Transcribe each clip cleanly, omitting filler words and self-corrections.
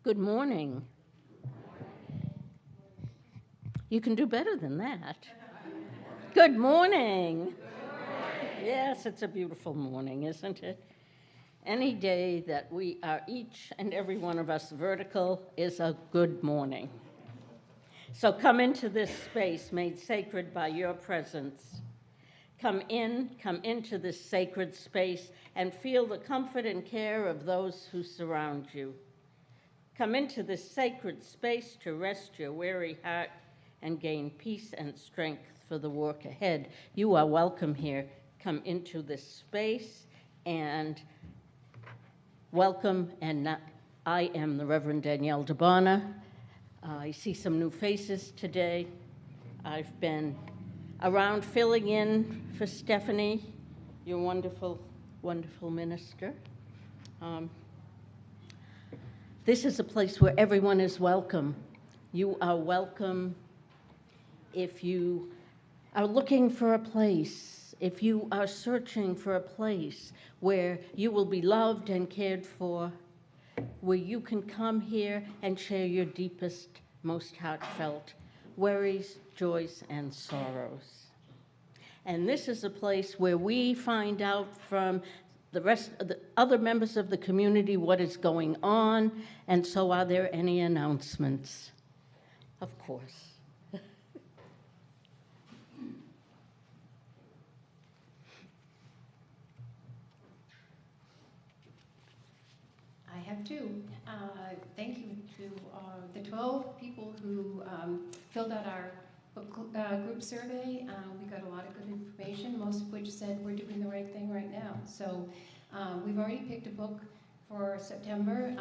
Good morning. You can do better than that. Good morning. Yes, it's a beautiful morning, isn't it? Any day that we are each and every one of us vertical is a good morning. So come into this space made sacred by your presence. Come into this sacred space and feel the comfort and care of those who surround you. Come into this sacred space to rest your weary heart and gain peace and strength for the work ahead. You are welcome here. Come into this space and welcome. And I am the Reverend Danielle DiBona. I see some new faces today. I've been around filling in for Stephanie, your wonderful, wonderful minister. This is a place where everyone is welcome. You are welcome if you are looking for a place, if you are searching for a place where you will be loved and cared for, where you can come here and share your deepest, most heartfelt worries, joys, and sorrows. And this is a place where we find out from the rest of the other members of the community what is going on, and so are there any announcements? Of course. I have two. Thank you to the 12 people who filled out our group survey. We got a lot of good information, most of which said we're doing the right thing right now. So we've already picked a book for September.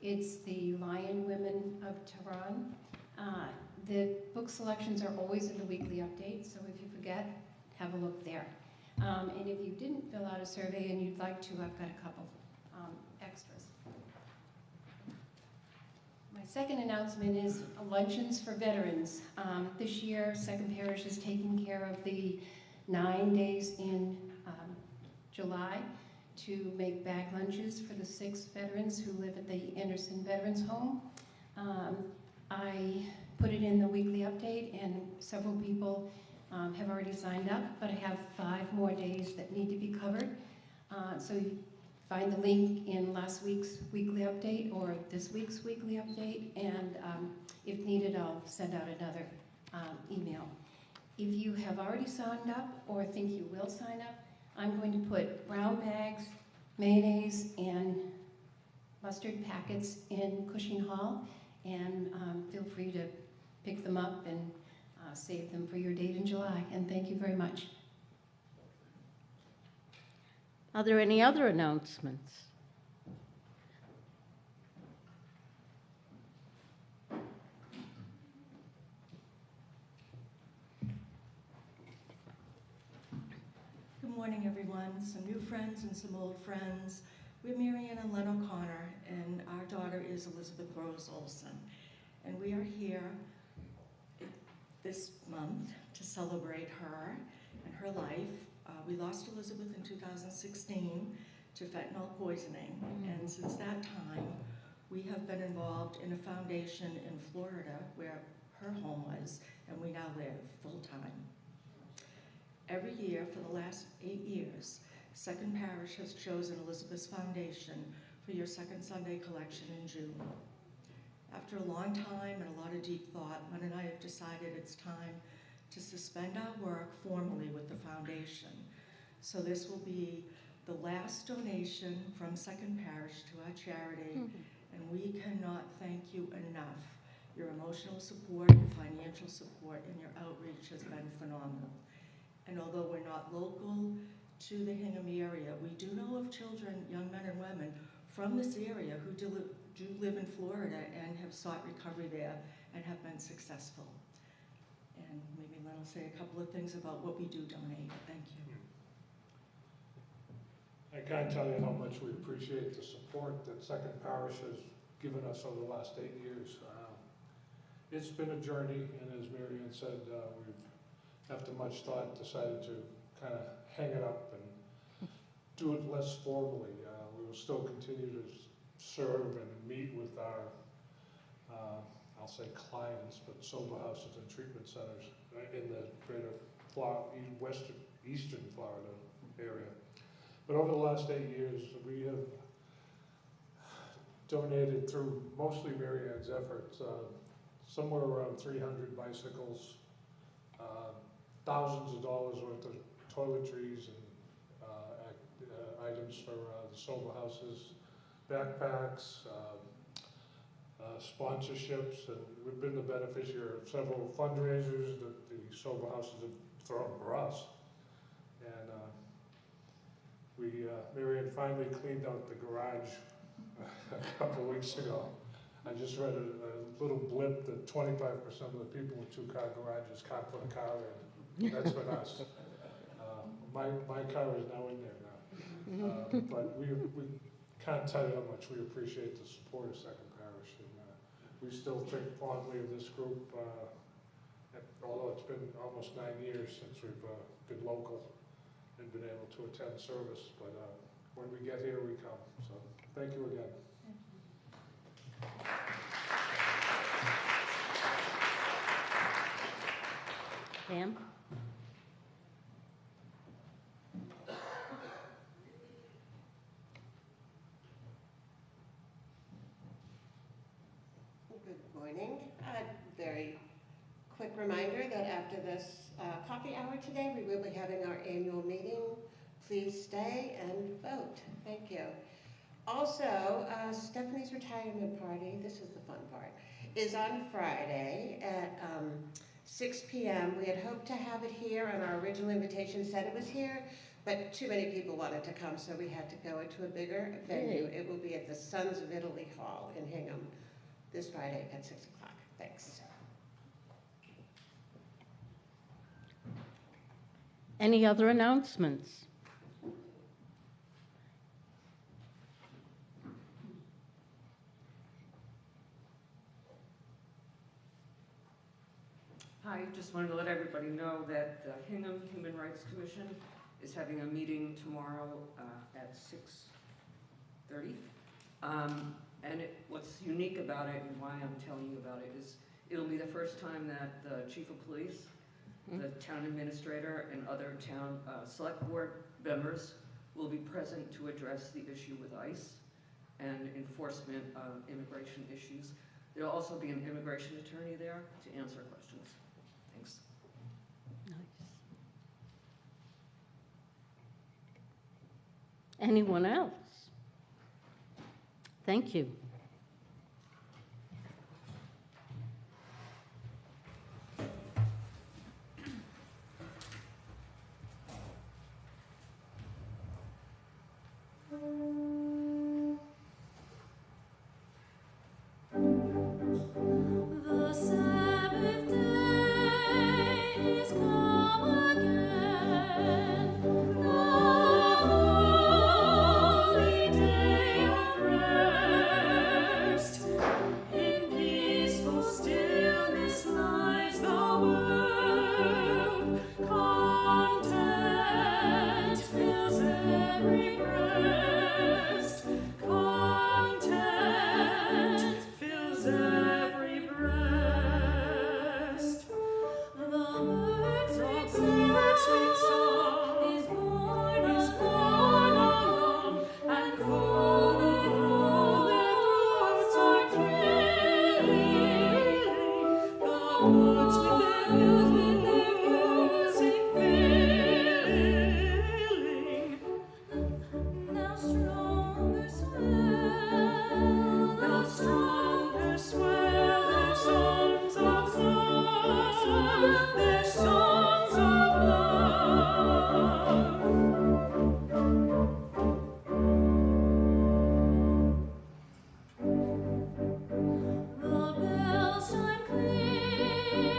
It's The Lion Women of Tehran. The book selections are always in the weekly update, so if you forget, have a look there. And if you didn't fill out a survey and you'd like to, I've got a couple extras. My second announcement is luncheons for veterans. This year, Second Parish is taking care of the 9 days in July to make bag lunches for the 6 veterans who live at the Anderson Veterans Home. I put it in the weekly update, and several people have already signed up, but I have 5 more days that need to be covered. So you find the link in last week's weekly update or this week's weekly update, and if needed, I'll send out another email. If you have already signed up or think you will sign up, I'm going to put brown bags, mayonnaise, and mustard packets in Cushing Hall, and feel free to pick them up and save them for your date in July. And thank you very much. Are there any other announcements? Good morning, everyone. Some new friends and some old friends. We're Marianne and Len O'Connor, and our daughter is Elizabeth Rose Olson. And we are here this month to celebrate her and her life. We lost Elizabeth in 2016 to fentanyl poisoning, and since that time, we have been involved in a foundation in Florida where her home was, and we now live full-time. Every year for the last 8 years, Second Parish has chosen Elizabeth's Foundation for your Second Sunday collection in June. After a long time and a lot of deep thought, Len and I have decided it's time to suspend our work formally with the foundation. So this will be the last donation from Second Parish to our charity, and we cannot thank you enough. Your emotional support, your financial support, and your outreach has been phenomenal. And although we're not local to the Hingham area, we do know of children, young men and women from this area who do live in Florida and have sought recovery there and have been successful. And maybe Len will say a couple of things about what we do donate. Thank you. I can't tell you how much we appreciate the support that Second Parish has given us over the last 8 years. It's been a journey, and as Marianne said, we've, after much thought, decided to kind of hang it up and do it less formally. We will still continue to serve and meet with our, I'll say clients, but sober houses and treatment centers in the greater eastern Florida area. But over the last 8 years, we have donated through mostly Mary Ann's efforts, somewhere around 300 bicycles, thousands of dollars worth of toiletries and items for the sober houses, backpacks, sponsorships, and we've been the beneficiary of several fundraisers that the sober houses have thrown for us. And Mary Ann finally cleaned out the garage a couple of weeks ago. I just read a little blip that 25% of the people with two-car garages can't put a car in. That's been us. My car is now in there now. But we can't tell you how much we appreciate the support of Second Parish. And we still think fondly of this group, although it's been almost 9 years since we've been local and been able to attend service. But when we get here, we come. So thank you again. Pam? Good morning. Very quick reminder that after this coffee hour today, we will be having our annual meeting. Please stay and vote. Thank you. Also, Stephanie's retirement party, this is the fun part, is on Friday at 6 p.m. We had hoped to have it here, and our original invitation said it was here, but too many people wanted to come, so we had to go into a bigger venue. It will be at the Sons of Italy Hall in Hingham this Friday at 6 o'clock. Thanks. Any other announcements? I just wanted to let everybody know that the Hingham Human Rights Commission is having a meeting tomorrow at 6:30. And what's unique about it and why I'm telling you about it is it'll be the first time that the chief of police, the town administrator, and other town select board members will be present to address the issue with ICE and enforcement of immigration issues. There'll also be an immigration attorney there to answer questions. Thanks. Nice. Anyone else? Thank you. The Sabbath day is come again, the holy day of rest. In peaceful stillness lies the world, content fills every breast, content fills every breast. The bird sweet song is born along, and full of all their throats are trilling. The woods with their music filling. Now stronger swell their songs of love, their songs of love. The bells chime clear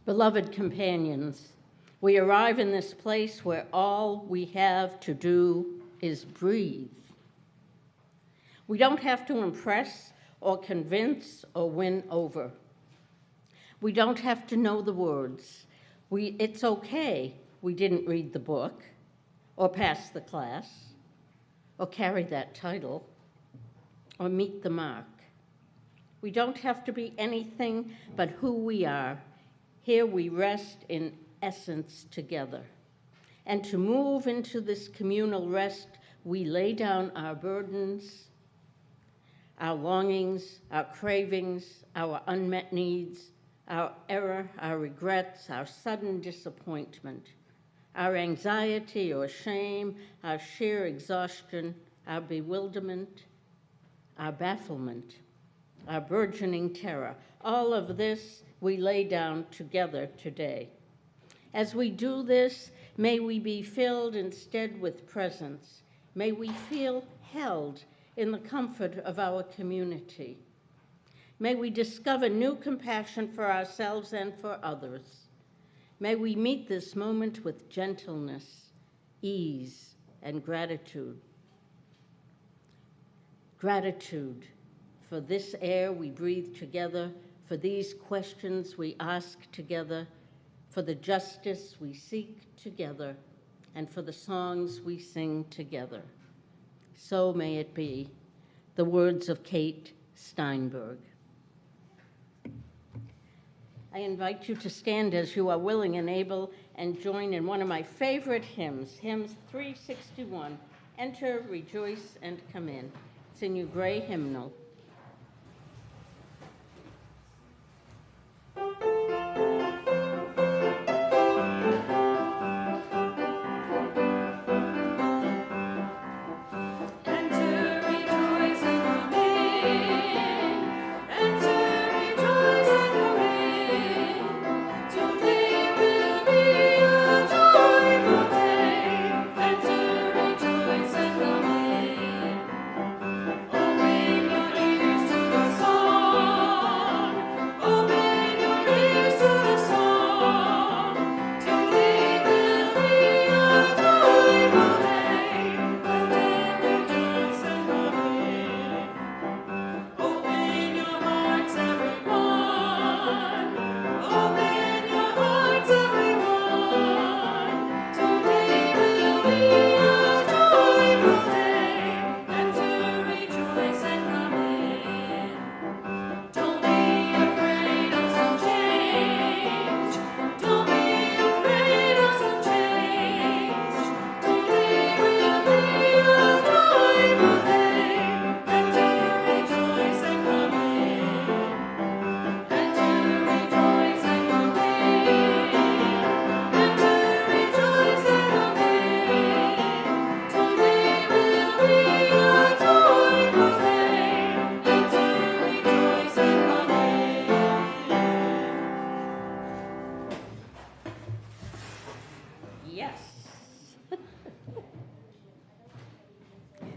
Beloved companions, we arrive in this place where all we have to do is breathe. We don't have to impress or convince or win over. We don't have to know the words. It's okay we didn't read the book or pass the class or carry that title or meet the mark. We don't have to be anything but who we are. Here we rest in essence together. And to move into this communal rest, we lay down our burdens, our longings, our cravings, our unmet needs, our error, our regrets, our sudden disappointment, our anxiety or shame, our sheer exhaustion, our bewilderment, our bafflement, our burgeoning terror. All of this we lay down together today. As we do this, may we be filled instead with presence. May we feel held in the comfort of our community. May we discover new compassion for ourselves and for others. May we meet this moment with gentleness, ease, and gratitude. Gratitude for this air we breathe together, for these questions we ask together, for the justice we seek together, and for the songs we sing together. So may it be. The words of Kate Steinberg. I invite you to stand as you are willing and able and join in one of my favorite hymns, hymns 361, Enter, Rejoice, and Come In. It's in your gray hymnal.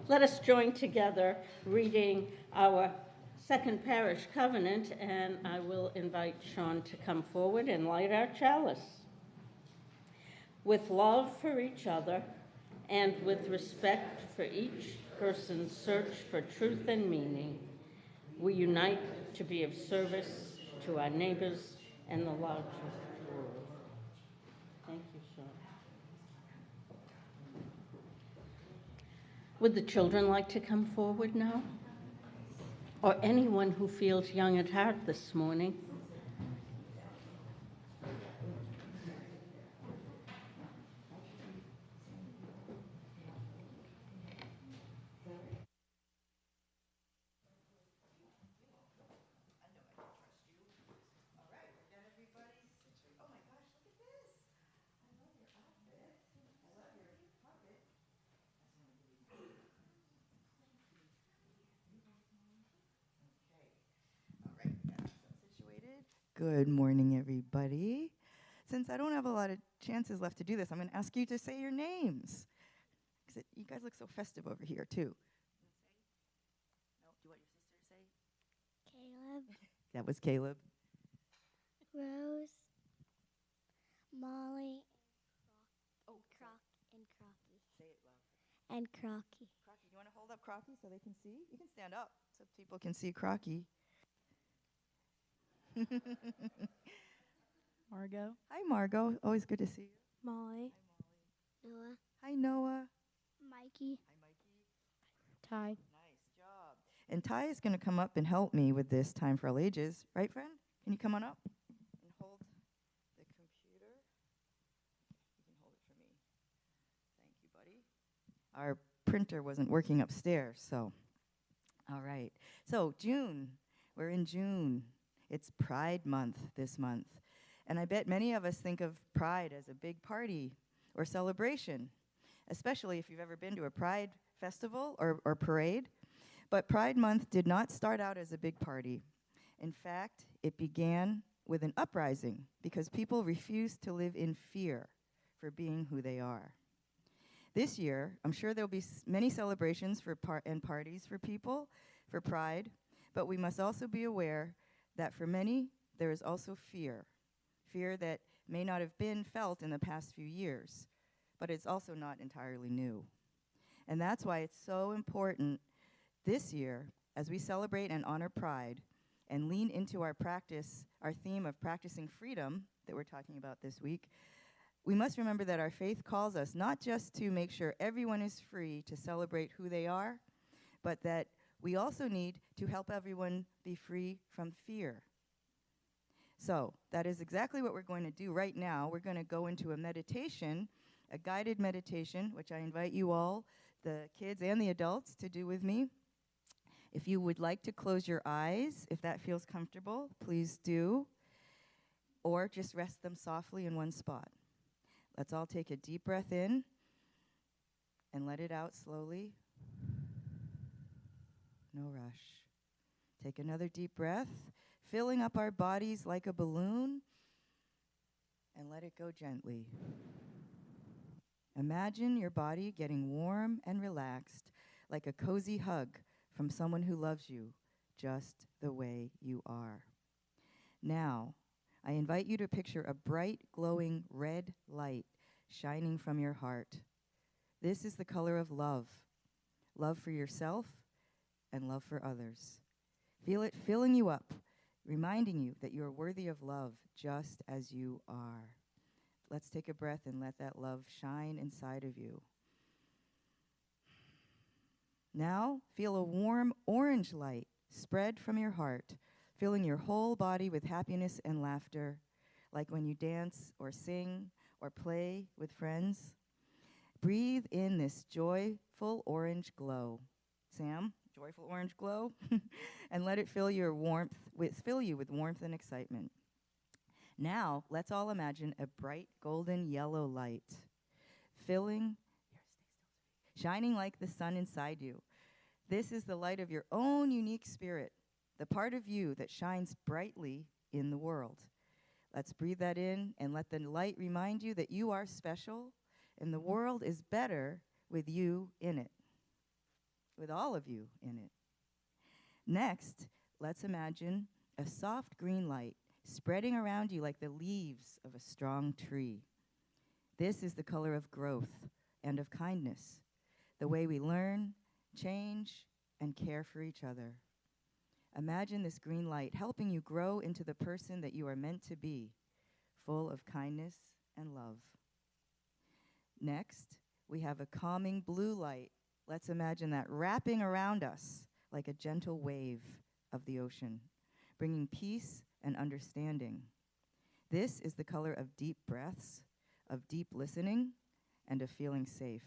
Let us join together reading our second parish covenant, and I will invite Sean to come forward and light our chalice. With love for each other and with respect for each person's search for truth and meaning, we unite to be of service to our neighbors and the larger world. Thank you, Sean. Would the children like to come forward now? Or anyone who feels young at heart this morning? Good morning, everybody. Since I don't have a lot of chances left to do this, I'm going to ask you to say your names. You guys look so festive over here, too. No, do you want your sister to say? Caleb, That was Caleb. Rose, Molly Oh, Croc and Crocky. say it loud. And Crocky. Crocky, you want to hold up Crocky so they can see? You can stand up so people can see Crocky. Margot. Hi, Margot. Always good to see you. Molly. Noah. Hi, Noah. Mikey. Hi, Mikey. Ty. Nice job. And Ty is going to come up and help me with this Time for All Ages. Right, friend? Can you come on up and hold the computer? You can hold it for me. Thank you, buddy. Our printer wasn't working upstairs, so. All right. So, June. We're in June. It's Pride Month this month. And I bet many of us think of Pride as a big party or celebration, especially if you've ever been to a Pride festival or parade. But Pride Month did not start out as a big party. In fact, it began with an uprising because people refused to live in fear for being who they are. This year, I'm sure there'll be many celebrations and parties for people for Pride, but we must also be aware that for many, there is also fear that may not have been felt in the past few years, but it's also not entirely new. And that's why it's so important this year, as we celebrate and honor Pride and lean into our theme of practicing freedom that we're talking about this week, we must remember that our faith calls us not just to make sure everyone is free to celebrate who they are, but that we also need to help everyone be free from fear. So that is exactly what we're going to do right now. We're going to go into a meditation, a guided meditation, which I invite you all, the kids and the adults, to do with me. If you would like to close your eyes, if that feels comfortable, please do. Or just rest them softly in one spot. Let's all take a deep breath in and let it out slowly. No rush. Take another deep breath, filling up our bodies like a balloon, and let it go gently. Imagine your body getting warm and relaxed, like a cozy hug from someone who loves you just the way you are. Now, I invite you to picture a bright, glowing red light shining from your heart. This is the color of love. Love for yourself and love for others. Feel it filling you up, reminding you that you are worthy of love just as you are. Let's take a breath and let that love shine inside of you. Now, feel a warm orange light spread from your heart, filling your whole body with happiness and laughter, like when you dance or sing or play with friends. Breathe in this joyful orange glow. Sam, joyful orange glow, and let it fill you with warmth and excitement. Now, let's all imagine a bright golden yellow light shining like the sun inside you. This is the light of your own unique spirit, the part of you that shines brightly in the world. Let's breathe that in and let the light remind you that you are special and the world is better with you in it, with all of you in it. Next, let's imagine a soft green light spreading around you like the leaves of a strong tree. This is the color of growth and of kindness, the way we learn, change, and care for each other. Imagine this green light helping you grow into the person that you are meant to be, full of kindness and love. Next, we have a calming blue light. Let's imagine that wrapping around us like a gentle wave of the ocean, bringing peace and understanding. This is the color of deep breaths, of deep listening, and of feeling safe.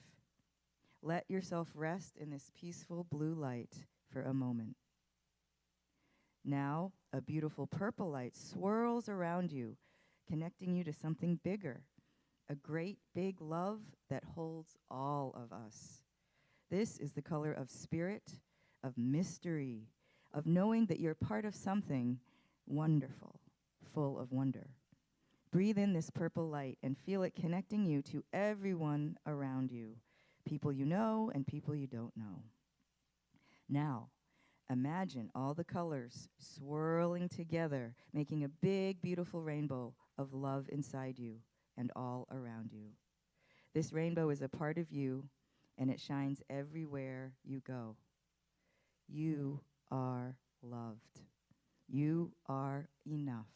Let yourself rest in this peaceful blue light for a moment. Now, a beautiful purple light swirls around you, connecting you to something bigger, a great big love that holds all of us. This is the color of spirit, of mystery, of knowing that you're part of something wonderful, full of wonder. Breathe in this purple light and feel it connecting you to everyone around you, people you know and people you don't know. Now, imagine all the colors swirling together, making a big, beautiful rainbow of love inside you, and all around you. This rainbow is a part of you, and it shines everywhere you go. You are loved. You are enough.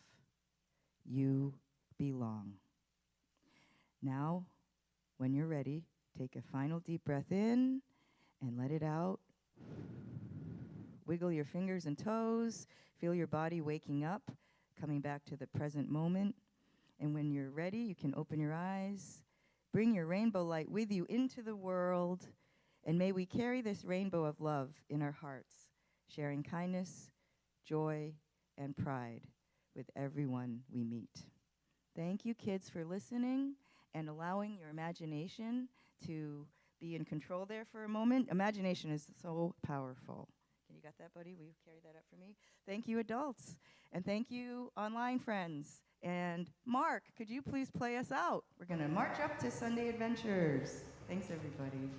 You belong. Now, when you're ready, take a final deep breath in and let it out. Wiggle your fingers and toes. Feel your body waking up, coming back to the present moment. And when you're ready, you can open your eyes. Bring your rainbow light with you into the world. And may we carry this rainbow of love in our hearts, sharing kindness, joy, and pride with everyone we meet. Thank you, kids, for listening and allowing your imagination to be in control there for a moment. Imagination is so powerful. You got that, buddy? Will you carry that up for me? Thank you, adults. And thank you, online friends. And Mark, could you please play us out? We're going to march up to Sunday Adventures. Thanks, everybody.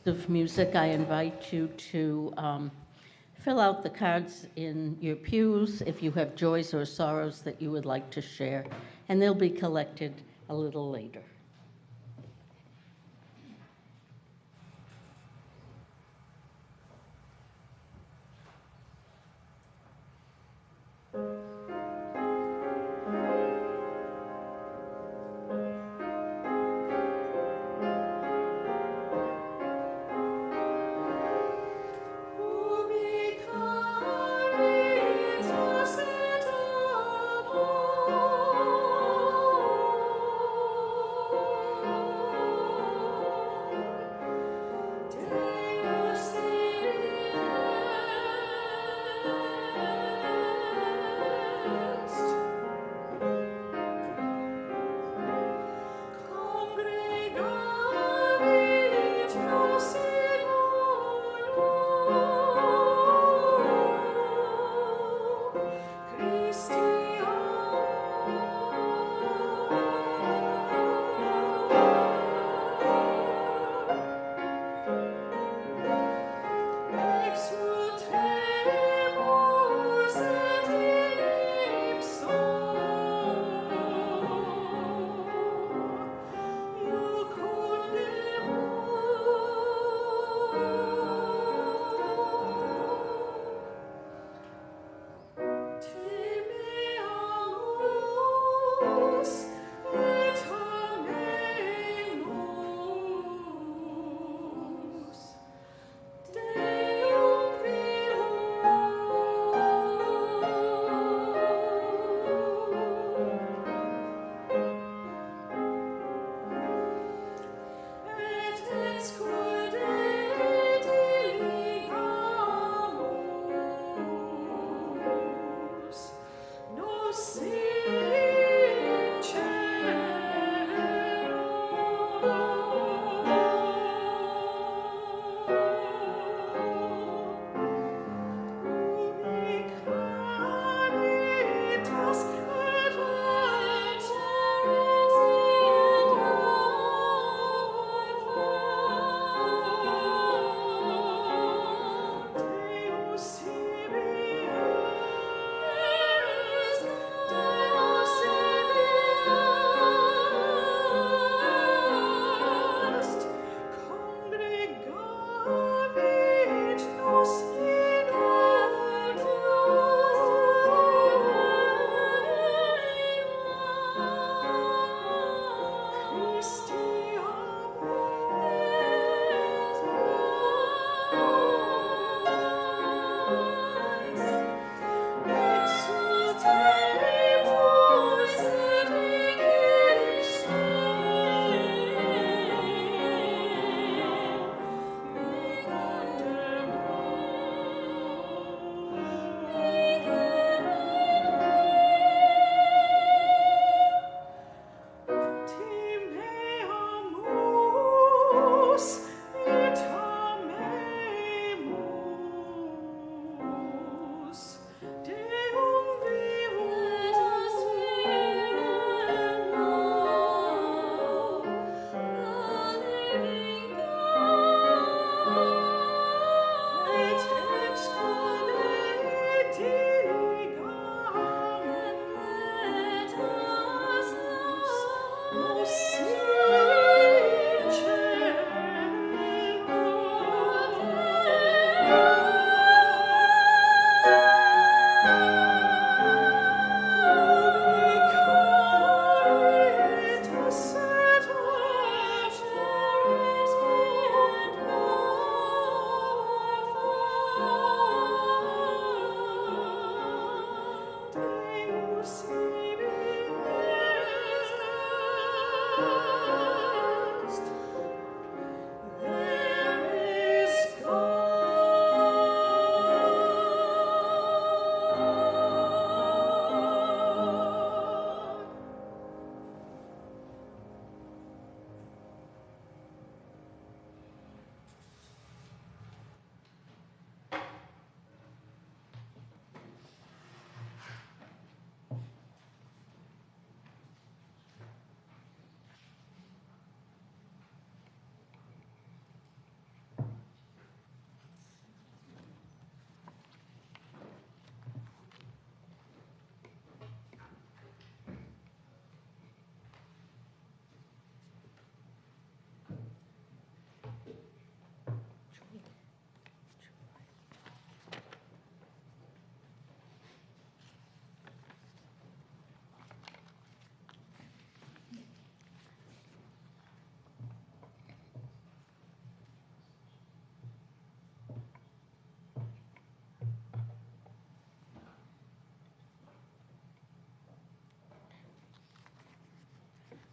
Of music, I invite you to fill out the cards in your pews if you have joys or sorrows that you would like to share, and they'll be collected a little later.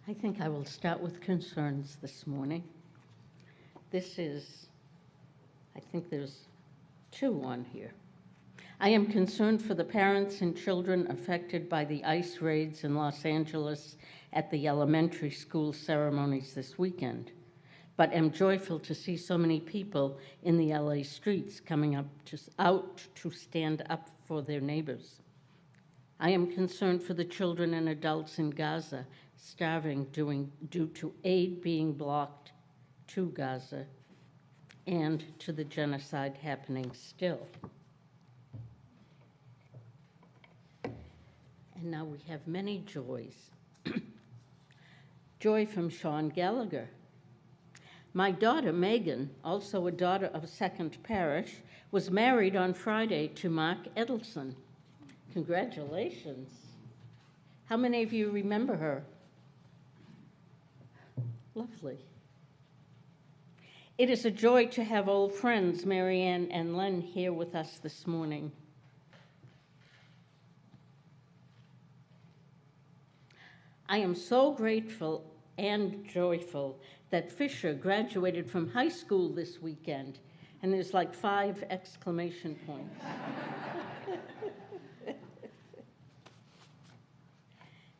I think I will start with concerns this morning. This is, I think there's two on here. I am concerned for the parents and children affected by the ICE raids in Los Angeles at the elementary school ceremonies this weekend, but am joyful to see so many people in the LA streets coming out to stand up for their neighbors. I am concerned for the children and adults in Gaza starving due to aid being blocked to Gaza and to the genocide happening still. And now we have many joys. Joy from Sean Gallagher. My daughter, Megan, also a daughter of Second Parish, was married on Friday to Mark Edelson. Congratulations. How many of you remember her? Lovely. It is a joy to have old friends, Marianne and Len, here with us this morning. I am so grateful and joyful that Fisher graduated from high school this weekend, and there's like 5 exclamation points.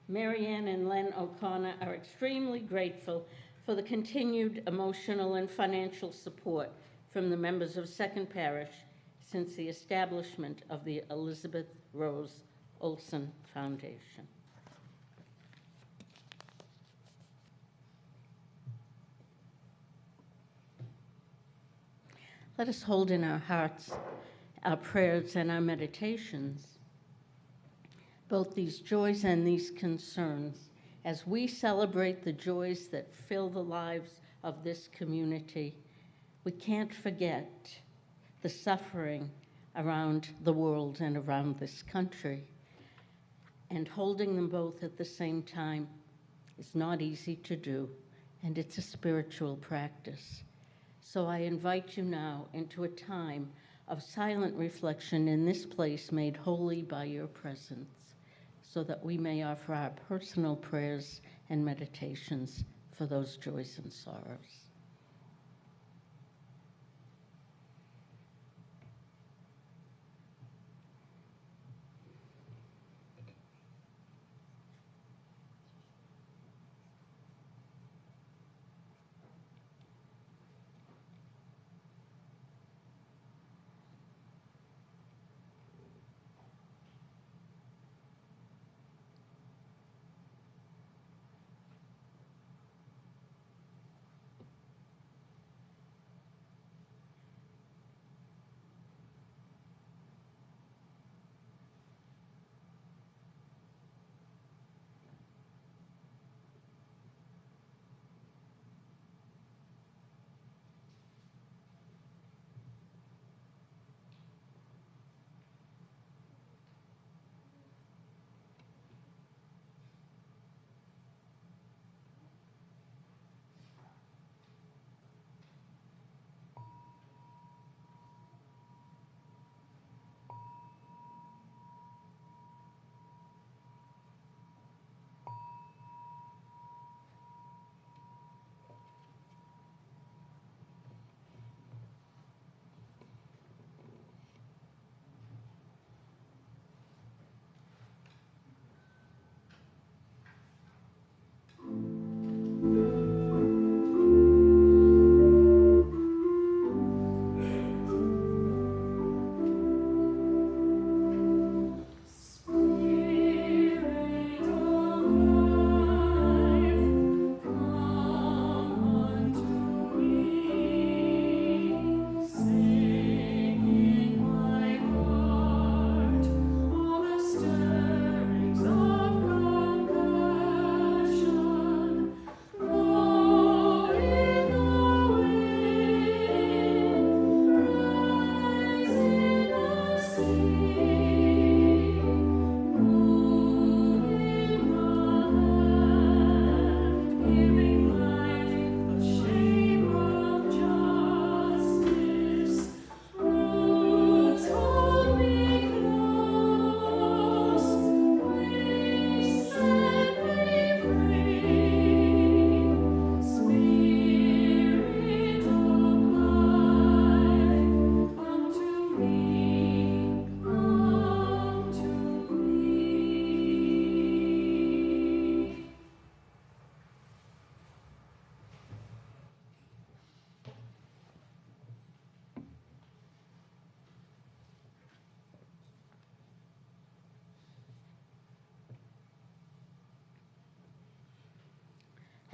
Marianne and Len O'Connor are extremely grateful for the continued emotional and financial support from the members of Second Parish since the establishment of the Elizabeth Rose Olson Foundation. Let us hold in our hearts our prayers and our meditations, both these joys and these concerns, as we celebrate the joys that fill the lives of this community. We can't forget the suffering around the world and around this country. And holding them both at the same time is not easy to do, and it's a spiritual practice. So I invite you now into a time of silent reflection in this place made holy by your presence, so that we may offer our personal prayers and meditations for those joys and sorrows.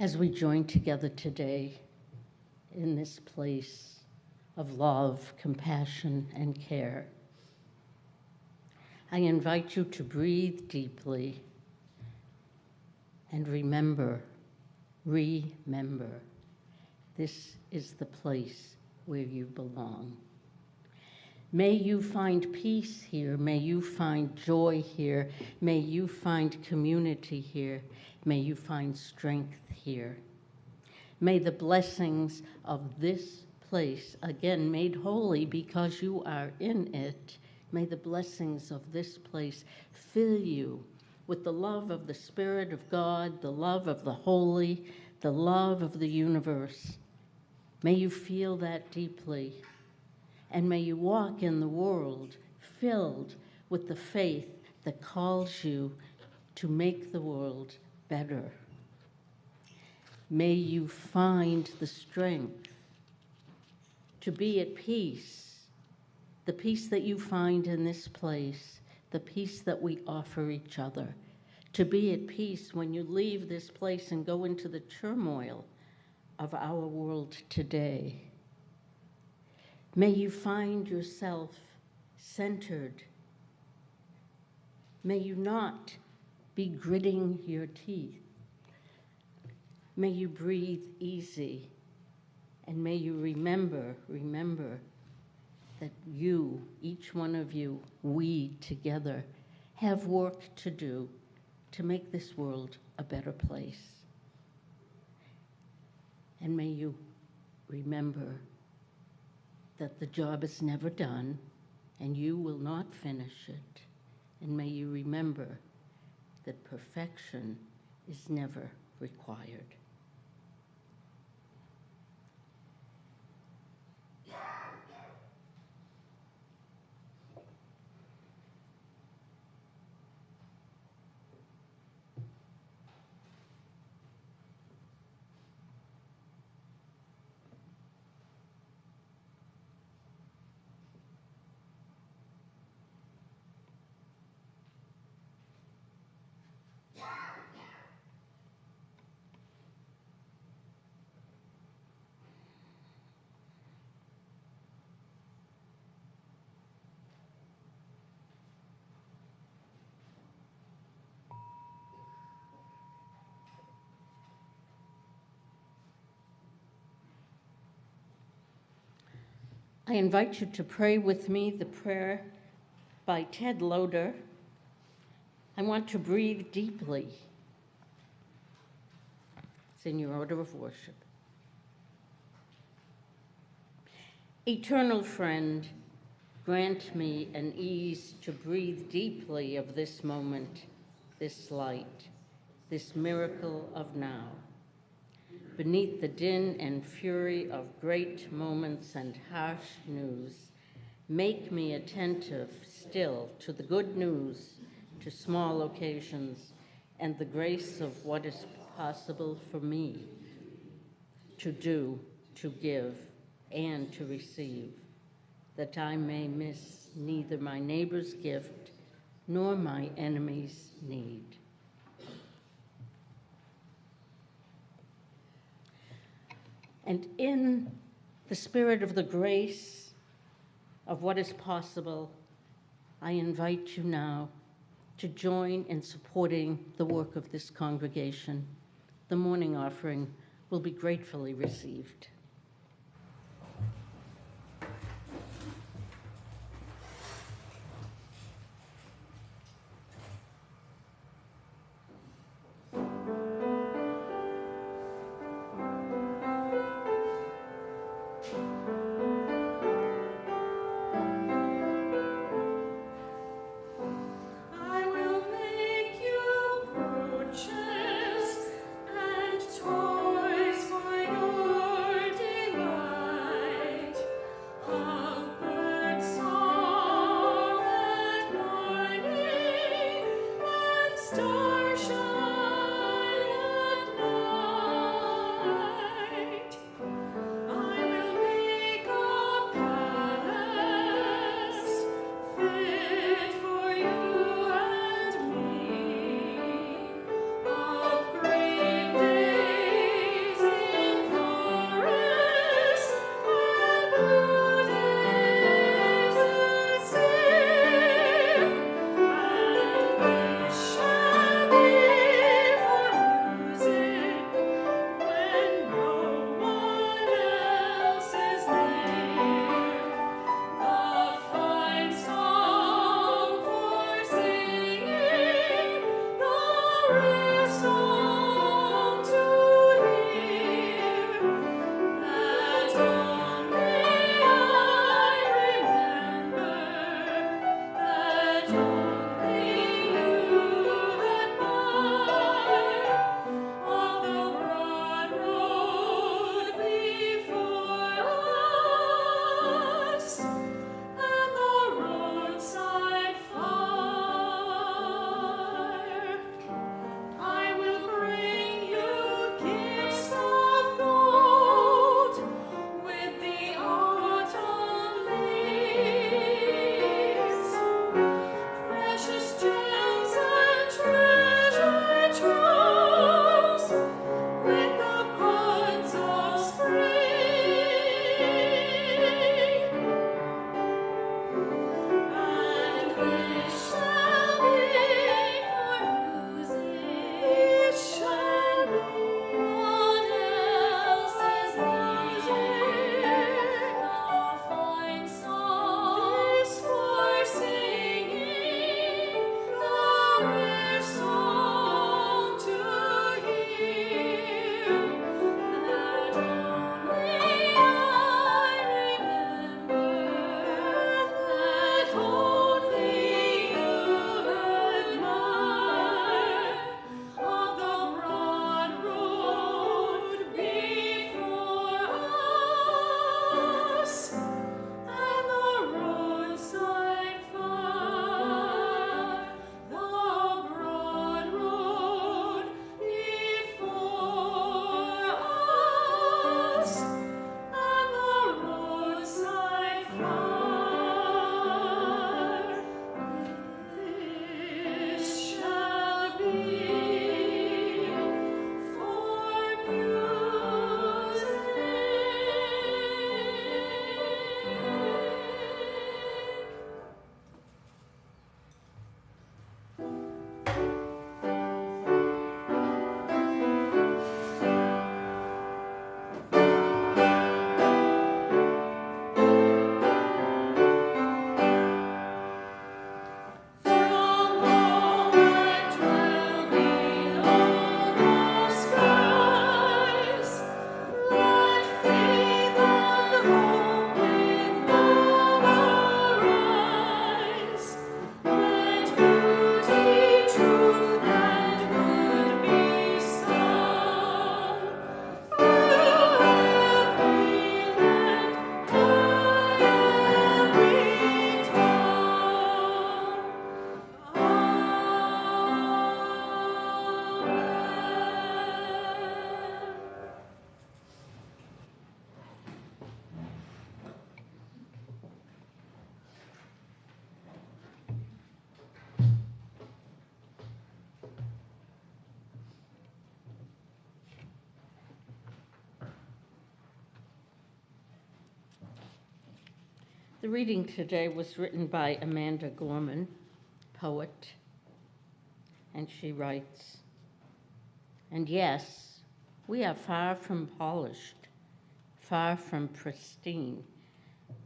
as we join together today in this place of love, compassion, and care. I invite you to breathe deeply and remember, this is the place where you belong. May you find peace here. May you find joy here. May you find community here. May you find strength here. May the blessings of this place, again made holy because you are in it, may the blessings of this place fill you with the love of the Spirit of God, the love of the holy, the love of the universe. May you feel that deeply. And may you walk in the world filled with the faith that calls you to make the world better. May you find the strength to be at peace, the peace that you find in this place, the peace that we offer each other, to be at peace when you leave this place and go into the turmoil of our world today. May you find yourself centered. May you not be gritting your teeth. May you breathe easy. And may you remember that you, each one of you, we together, have work to do to make this world a better place. And may you remember that the job is never done, and you will not finish it. And may you remember that perfection is never required. I invite you to pray with me the prayer by Ted Loder. I want to breathe deeply. It's in your order of worship. Eternal friend, grant me an ease to breathe deeply of this moment, this light, this miracle of now. Beneath the din and fury of great moments and harsh news, make me attentive still to the good news, to small occasions, and the grace of what is possible for me to do, to give, and to receive, that I may miss neither my neighbor's gift nor my enemy's need. And in the spirit of the grace of what is possible, I invite you now to join in supporting the work of this congregation. The morning offering will be gratefully received. I will make you brooches and toys for your The reading today was written by Amanda Gorman, poet, and she writes, "And yes, we are far from polished, far from pristine,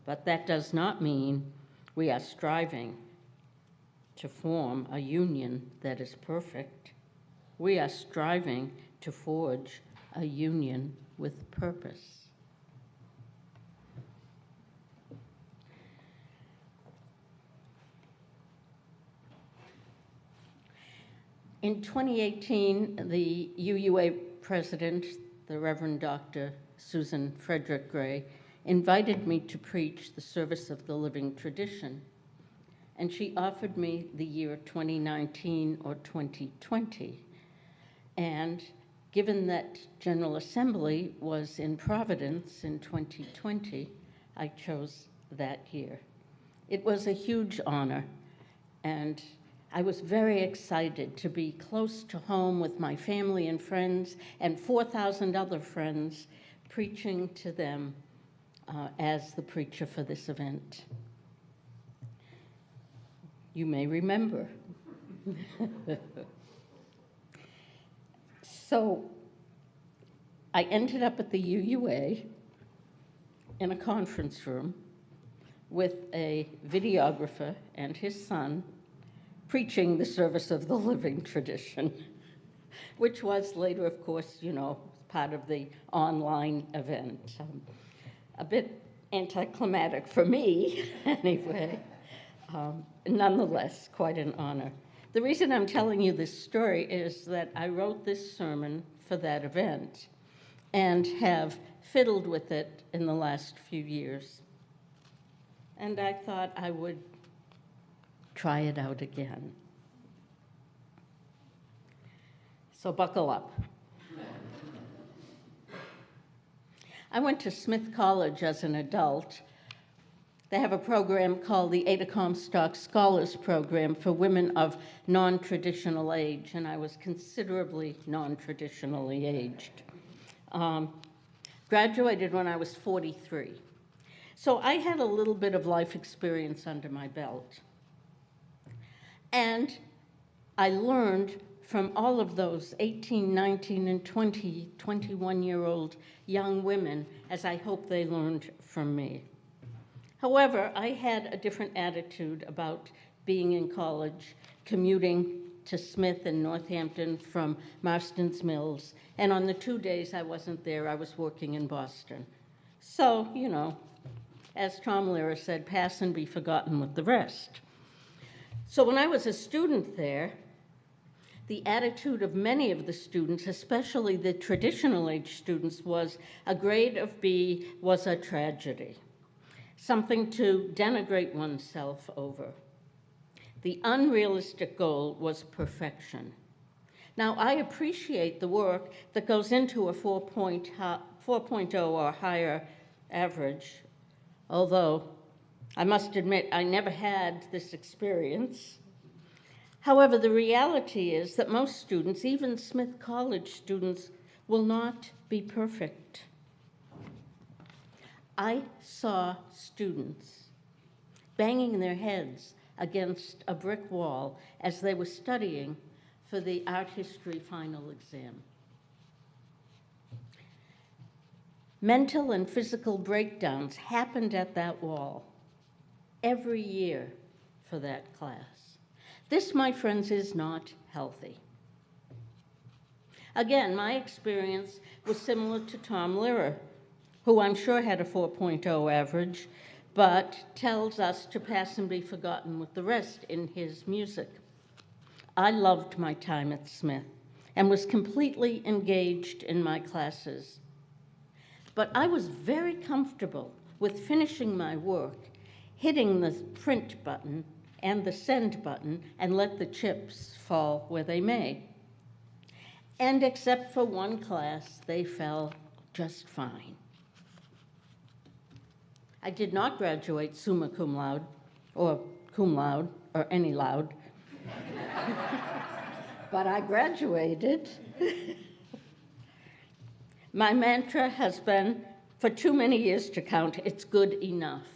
but that does not mean we are striving to form a union that is perfect. We are striving to forge a union with purpose." In 2018, the UUA president, the Reverend Dr. Susan Frederick Gray, invited me to preach the service of the living tradition, and she offered me the year 2019 or 2020. And given that General Assembly was in Providence in 2020, I chose that year. It was a huge honor, and I was very excited to be close to home with my family and friends and 4,000 other friends, preaching to them as the preacher for this event. You may remember. So I ended up at the UUA in a conference room with a videographer and his son, preaching the service of the living tradition, which was later, of course, part of the online event. A bit anticlimactic for me, anyway. Nonetheless, quite an honor. The reason I'm telling you this story is that I wrote this sermon for that event and have fiddled with it in the last few years. And I thought I would try it out again. So buckle up. I went to Smith College as an adult. They have a program called the Ada Comstock Scholars Program for women of non-traditional age, and I was considerably non-traditionally aged. Graduated when I was 43. So I had a little bit of life experience under my belt. And I learned from all of those 18, 19, and 20, 21-year-old young women, as I hope they learned from me. However, I had a different attitude about being in college, commuting to Smith and Northampton from Marston's Mills, and on the 2 days I wasn't there, I was working in Boston. So, as Tom Lehrer said, pass and be forgotten with the rest. So when I was a student there, the attitude of many of the students, especially the traditional age students, was a grade of B was a tragedy, something to denigrate oneself over. The unrealistic goal was perfection. Now, I appreciate the work that goes into a 4.0 or higher average, although I must admit I never had this experience. However, the reality is that most students, even Smith College students, will not be perfect. I saw students banging their heads against a brick wall as they were studying for the art history final exam. Mental and physical breakdowns happened at that wall every year for that class. This, my friends, is not healthy. Again, my experience was similar to Tom Lehrer, who I'm sure had a 4.0 average, but tells us to pass and be forgotten with the rest in his music. I loved my time at Smith and was completely engaged in my classes. But I was very comfortable with finishing my work, hitting the print button and the send button, and let the chips fall where they may. And except for one class, they fell just fine. I did not graduate summa cum laude, or any loud, but I graduated. My mantra has been, for too many years to count, it's good enough.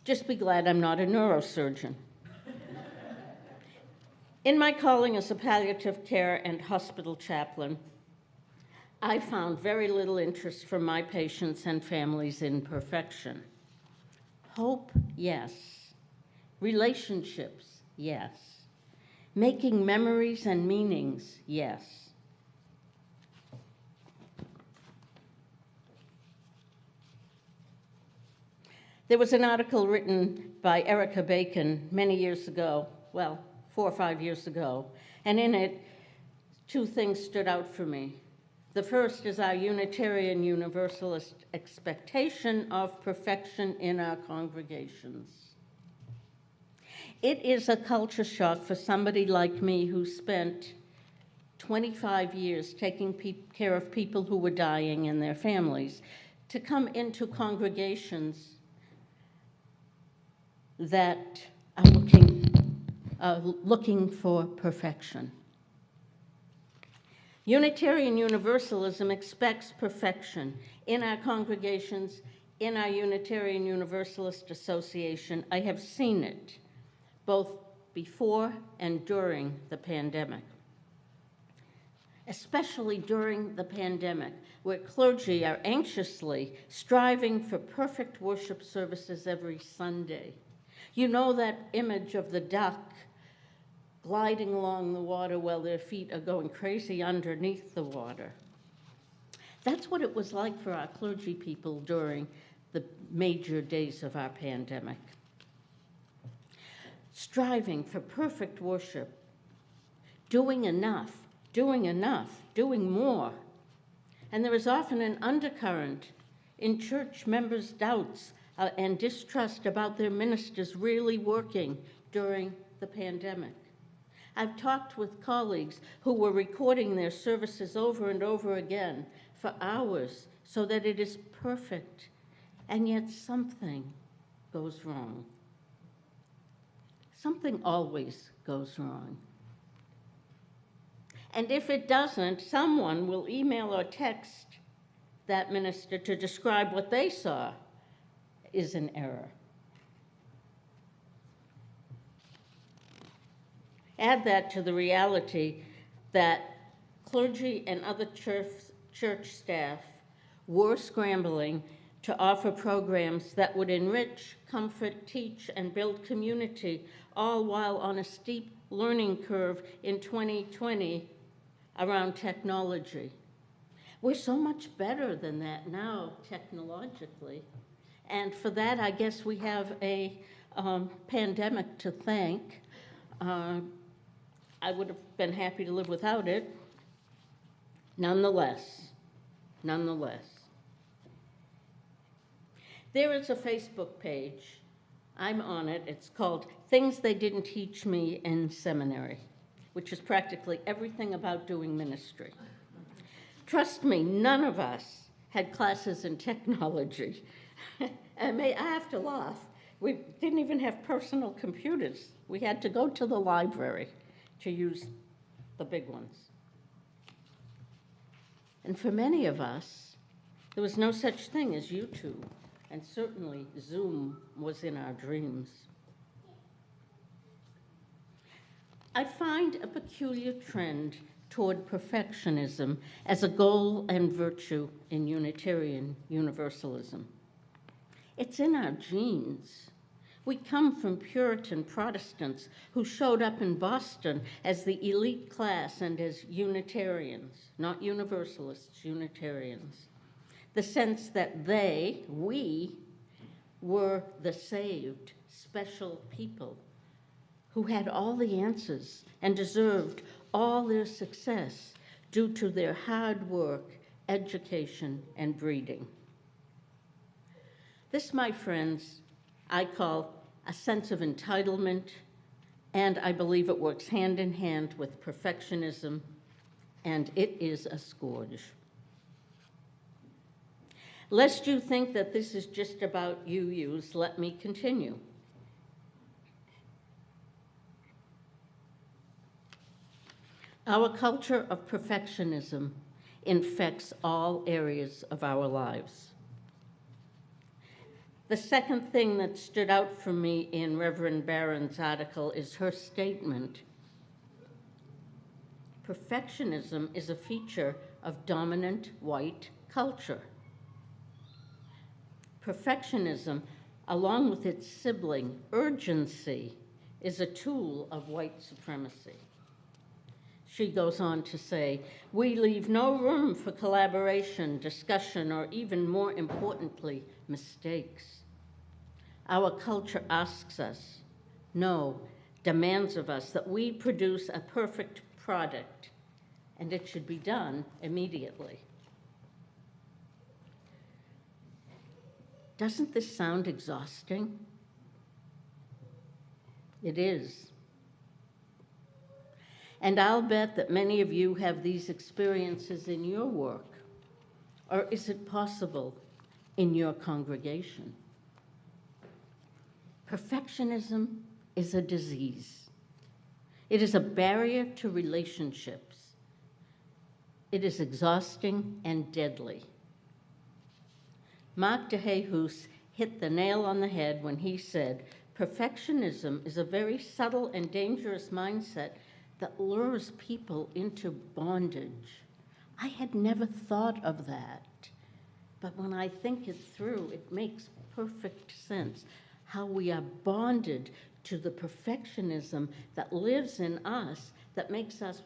Just be glad I'm not a neurosurgeon. In my calling as a palliative care and hospital chaplain, I found very little interest from my patients and families in perfection. Hope, yes. Relationships, yes. Making memories and meanings, yes. There was an article written by Erica Bacon many years ago, well, 4 or 5 years ago, and in it, 2 things stood out for me. The first is our Unitarian Universalist expectation of perfection in our congregations. It is a culture shock for somebody like me who spent 25 years taking care of people who were dying and their families to come into congregations that are looking for perfection. Unitarian Universalism expects perfection in our congregations, in our Unitarian Universalist Association. I have seen it both before and during the pandemic, especially during the pandemic, where clergy are anxiously striving for perfect worship services every Sunday. You know that image of the duck gliding along the water while their feet are going crazy underneath the water. That's what it was like for our clergy people during the major days of our pandemic. Striving for perfect worship, doing enough, doing more. And there is often an undercurrent in church members' doubts and distrust about their ministers really working during the pandemic. I've talked with colleagues who were recording their services over and over again for hours so that it is perfect, and yet something goes wrong. Something always goes wrong. And if it doesn't, someone will email or text that minister to describe what they saw is an error. Add that to the reality that clergy and other church staff were scrambling to offer programs that would enrich, comfort, teach, and build community, all while on a steep learning curve in 2020 around technology. We're so much better than that now, technologically. And for that, I guess we have a pandemic to thank. I would have been happy to live without it. Nonetheless, there is a Facebook page. I'm on it. It's called Things They Didn't Teach Me in Seminary, which is practically everything about doing ministry. Trust me, none of us had classes in technology. I have to laugh. We didn't even have personal computers. We had to go to the library to use the big ones. And for many of us, there was no such thing as YouTube, and certainly Zoom was in our dreams. I find a peculiar trend toward perfectionism as a goal and virtue in Unitarian Universalism. It's in our genes. We come from Puritan Protestants who showed up in Boston as the elite class and as Unitarians, not Universalists, Unitarians. The sense that we, were the saved, special people who had all the answers and deserved all their success due to their hard work, education, and breeding. This, my friends, I call a sense of entitlement, and I believe it works hand in hand with perfectionism, and it is a scourge. Lest you think that this is just about you-yous, let me continue. Our culture of perfectionism infects all areas of our lives. The second thing that stood out for me in Reverend Barron's article is her statement. Perfectionism is a feature of dominant white culture. Perfectionism, along with its sibling, urgency, is a tool of white supremacy. She goes on to say, we leave no room for collaboration, discussion, or even more importantly, mistakes. Our culture asks us, no, demands of us that we produce a perfect product, and it should be done immediately. Doesn't this sound exhausting? It is. And I'll bet that many of you have these experiences in your work, or is it possible in your congregation? Perfectionism is a disease. It is a barrier to relationships. It is exhausting and deadly. Mark DeJesus hit the nail on the head when he said, perfectionism is a very subtle and dangerous mindset that lures people into bondage. I had never thought of that, but when I think it through, it makes perfect sense how we are bonded to the perfectionism that lives in us, that makes us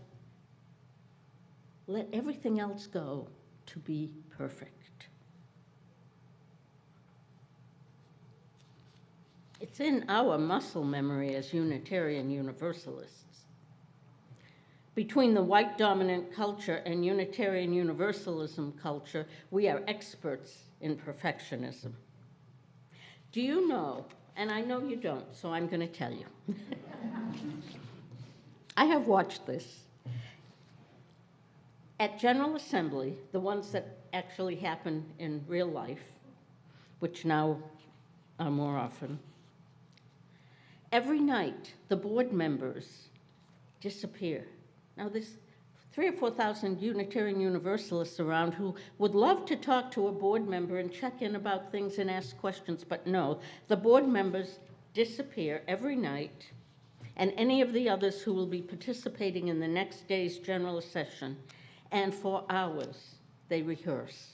let everything else go to be perfect. It's in our muscle memory as Unitarian Universalists. Between the white dominant culture and Unitarian Universalism culture, we are experts in perfectionism. Do you know, and I know you don't, so I'm going to tell you. I have watched this. At General Assembly, the ones that actually happen in real life, which now are more often, every night the board members disappear. Now there's 3,000 or 4,000 Unitarian Universalists around who would love to talk to a board member and check in about things and ask questions, but no, the board members disappear every night, and any of the others who will be participating in the next day's general session, and for hours they rehearse.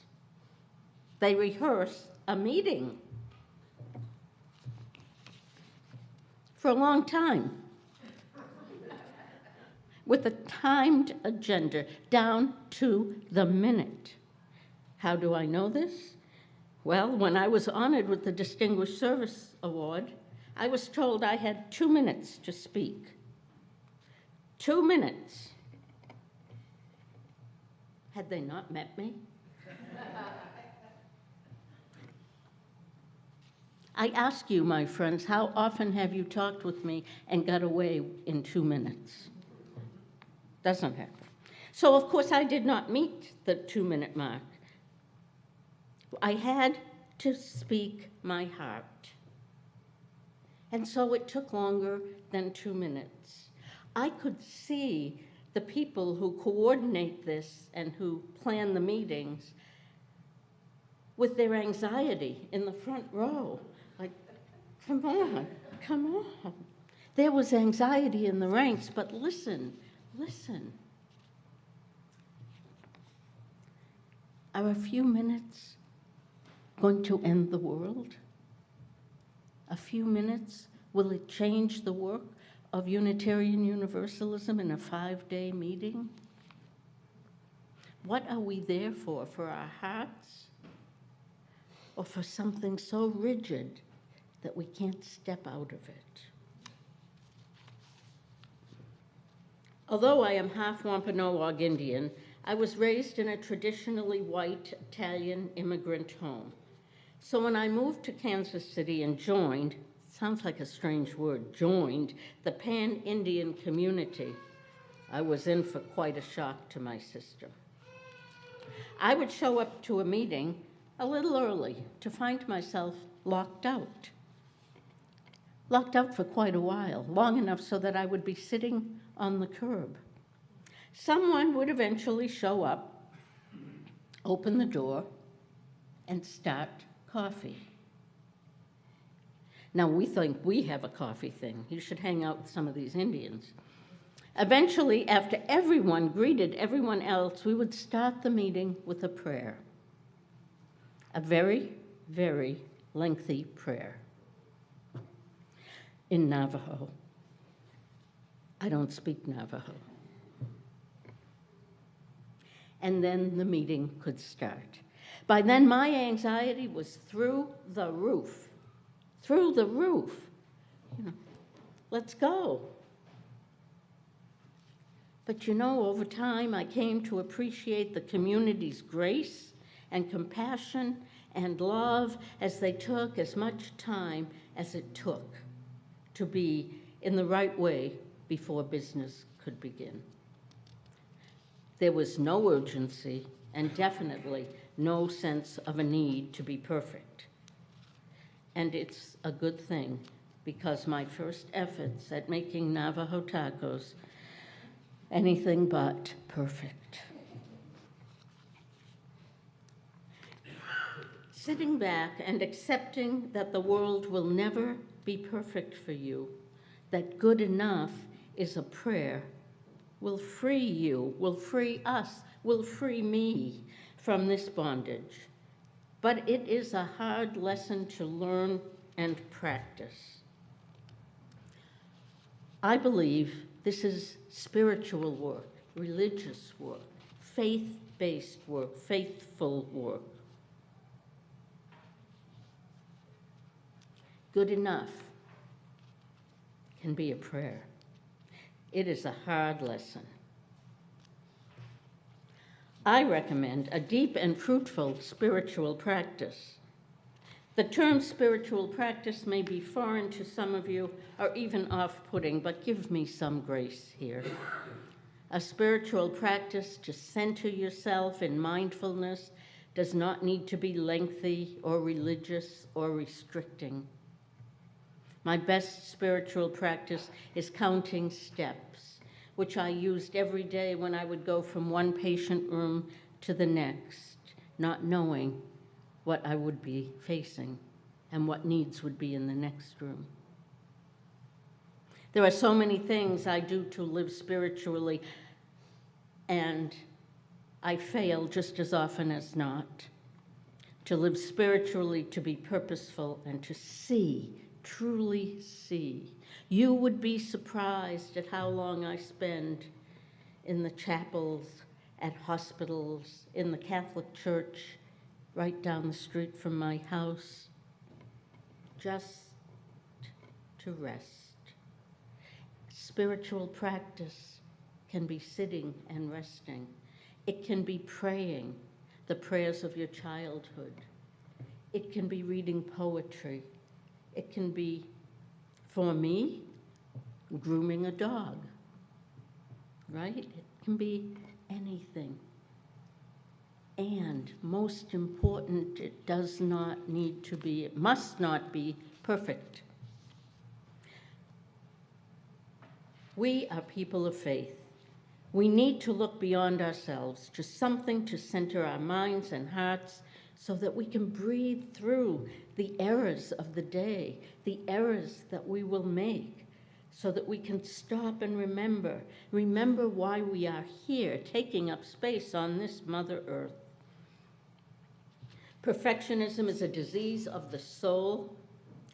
They rehearse a meeting for a long time, with a timed agenda down to the minute. How do I know this? Well, when I was honored with the Distinguished Service Award, I was told I had 2 minutes to speak. 2 minutes. Had they not met me? I ask you, my friends, how often have you talked with me and got away in 2 minutes? Doesn't happen. So, of course, I did not meet the 2-minute mark. I had to speak my heart. And so it took longer than 2 minutes. I could see the people who coordinate this and who plan the meetings with their anxiety in the front row. Like, come on, come on. There was anxiety in the ranks, but listen. Are a few minutes going to end the world? A few minutes, will it change the work of Unitarian Universalism in a 5-day meeting? What are we there for our hearts? Or for something so rigid that we can't step out of it? Although I am half Wampanoag Indian, I was raised in a traditionally white Italian immigrant home. So when I moved to Kansas City and joined, sounds like a strange word, joined the Pan-Indian community, I was in for quite a shock to my system. I would show up to a meeting a little early to find myself locked out. Locked out for quite a while, long enough so that I would be sitting on the curb. Someone would eventually show up, open the door, and start coffee. Now, we think we have a coffee thing. You should hang out with some of these Indians. Eventually, after everyone greeted everyone else, we would start the meeting with a prayer. A very, very lengthy prayer in Navajo. I don't speak Navajo. And then the meeting could start. By then, my anxiety was through the roof. Through the roof. You know, let's go. But you know, over time, I came to appreciate the community's grace and compassion and love as they took as much time as it took to be in the right way before business could begin. There was no urgency and definitely no sense of a need to be perfect. And it's a good thing, because my first efforts at making Navajo tacos, anything but perfect. Sitting back and accepting that the world will never be perfect for you, that good enough is a prayer, will free you, will free us, will free me from this bondage. But it is a hard lesson to learn and practice. I believe this is spiritual work, religious work, faith-based work, faithful work. Good enough can be a prayer. It is a hard lesson. I recommend a deep and fruitful spiritual practice. The term spiritual practice may be foreign to some of you or even off-putting, but give me some grace here. A spiritual practice to center yourself in mindfulness does not need to be lengthy or religious or restricting. My best spiritual practice is counting steps, which I used every day when I would go from one patient room to the next, not knowing what I would be facing and what needs would be in the next room. There are so many things I do to live spiritually, and I fail just as often as not. To live spiritually, to be purposeful, and to see, truly see. You would be surprised at how long I spend in the chapels, at hospitals, in the Catholic Church, right down the street from my house, just to rest. Spiritual practice can be sitting and resting. It can be praying the prayers of your childhood. It can be reading poetry. It can be, for me, grooming a dog, right? It can be anything. And most important, it does not need to be, it must not be perfect. We are people of faith. We need to look beyond ourselves to something to center our minds and hearts so that we can breathe through the errors of the day, the errors that we will make, so that we can stop and remember why we are here, taking up space on this Mother Earth. Perfectionism is a disease of the soul.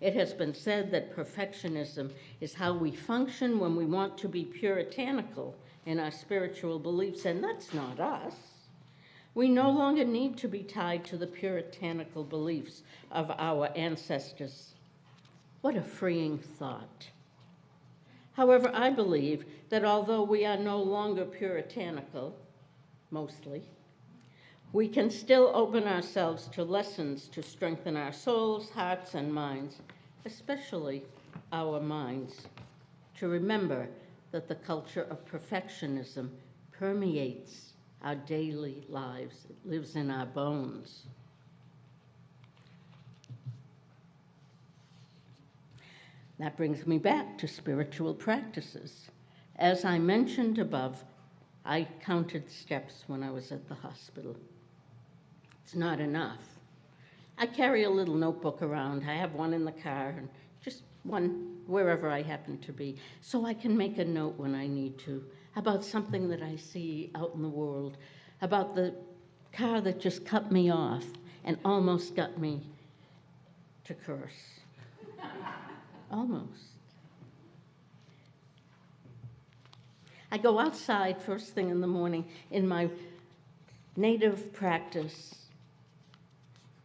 It has been said that perfectionism is how we function when we want to be puritanical in our spiritual beliefs, and that's not us. We no longer need to be tied to the puritanical beliefs of our ancestors. What a freeing thought. However, I believe that although we are no longer puritanical, mostly, we can still open ourselves to lessons to strengthen our souls, hearts, and minds, especially our minds, to remember that the culture of perfectionism permeates our daily lives. It lives in our bones. That brings me back to spiritual practices. As I mentioned above, I counted steps when I was at the hospital. It's not enough. I carry a little notebook around. I have one in the car and just one, wherever I happen to be, so I can make a note when I need to about something that I see out in the world, about the car that just cut me off and almost got me to curse. Almost. I go outside first thing in the morning in my native practice.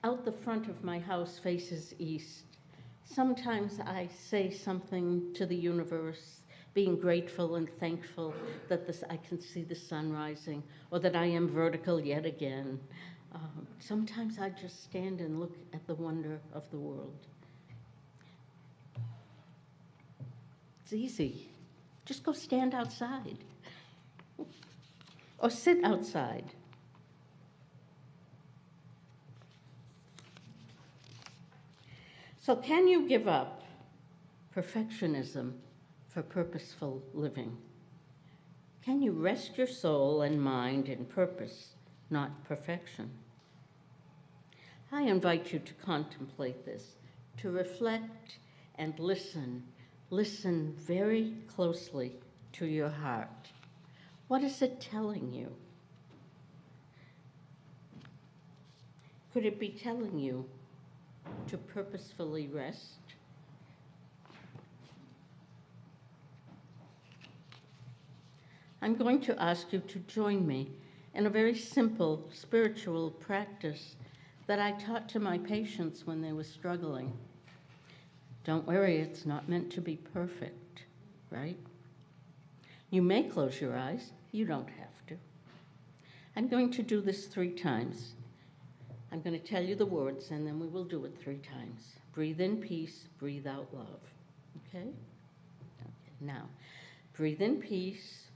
Out the front of my house faces east. Sometimes I say something to the universe, being grateful and thankful that I can see the sun rising, or that I am vertical yet again. Sometimes I just stand and look at the wonder of the world. It's easy. Just go stand outside or sit outside. So can you give up perfectionism for purposeful living? Can you rest your soul and mind in purpose, not perfection? I invite you to contemplate this, to reflect and listen. Listen very closely to your heart. What is it telling you? Could it be telling you to purposefully rest? I'm going to ask you to join me in a very simple spiritual practice that I taught to my patients when they were struggling. Don't worry, it's not meant to be perfect, right? You may close your eyes. You don't have to. I'm going to do this 3 times. I'm going to tell you the words, and then we will do it 3 times. Breathe in peace, breathe out love. Okay? Okay. Now, breathe in peace,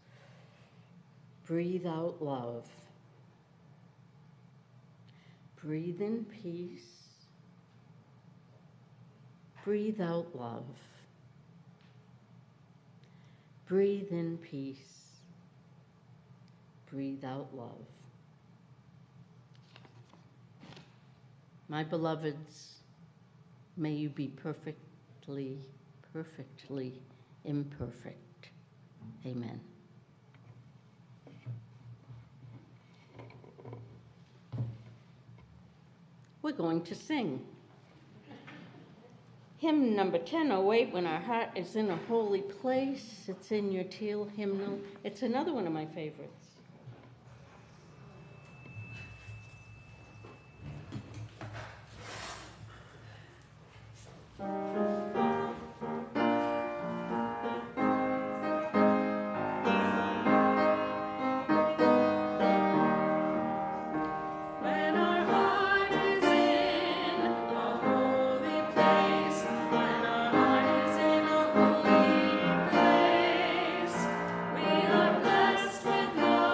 breathe out love. Breathe in peace, breathe out love. Breathe in peace, breathe out love. My beloveds, may you be perfectly, perfectly imperfect. Amen. We're going to sing. Hymn number 1008, When Our Heart is in a Holy Place. It's in your teal hymnal. It's another one of my favorites. When our heart is in a holy place, when our heart is in a holy place, we are blessed with knowledge.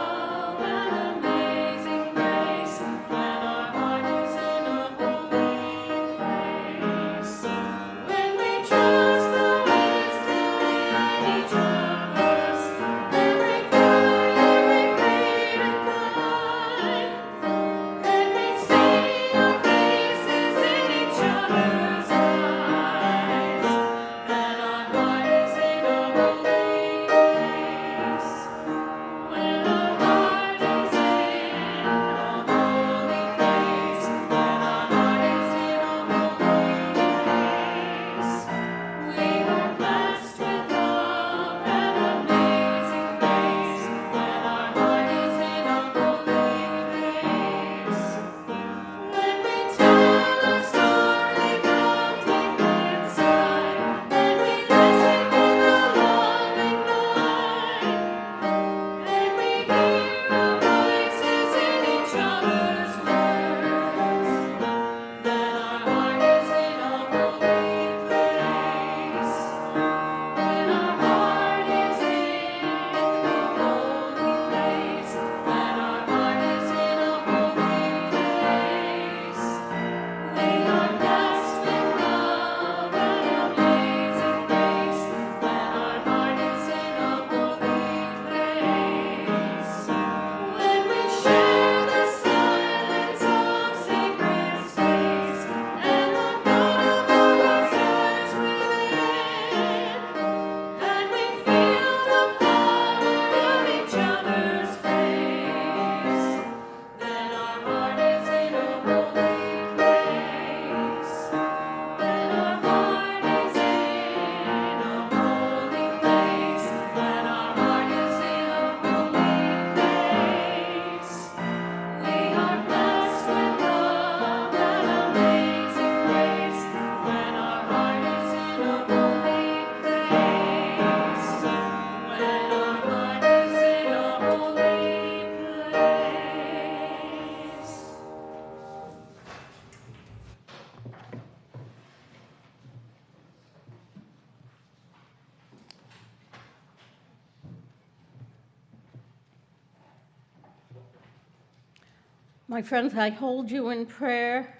My friends, I hold you in prayer.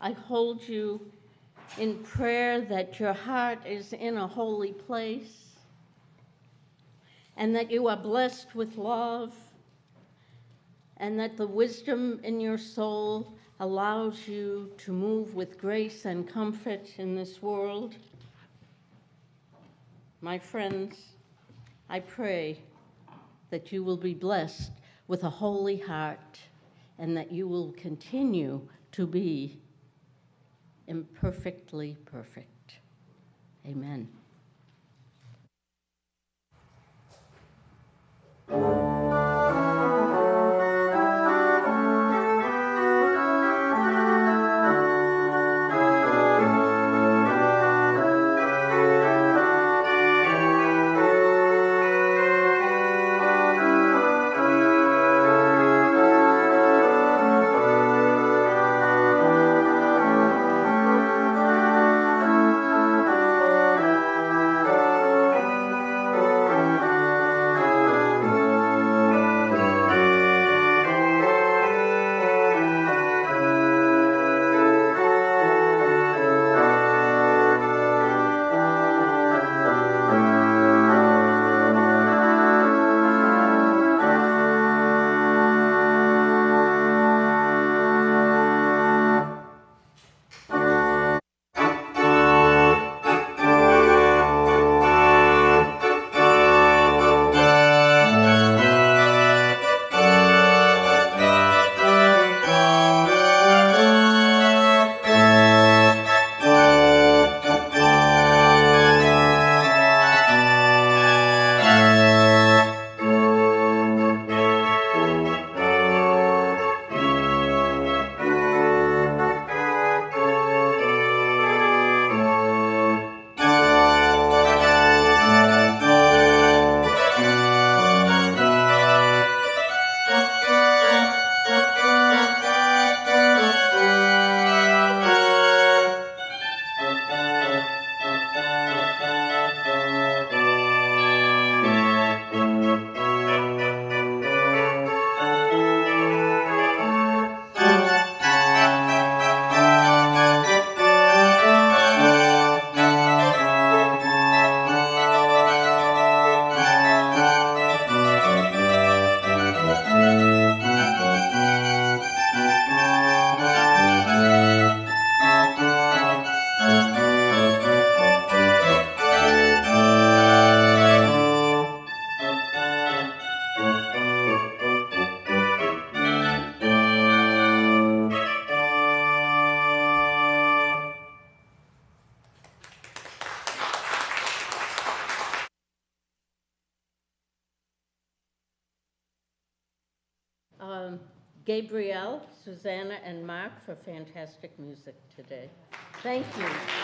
I hold you in prayer that your heart is in a holy place and that you are blessed with love and that the wisdom in your soul allows you to move with grace and comfort in this world. My friends, I pray that you will be blessed with a holy heart and that you will continue to be imperfectly perfect. Amen. Gabrielle, Susanna, and Mark for fantastic music today. Thank you.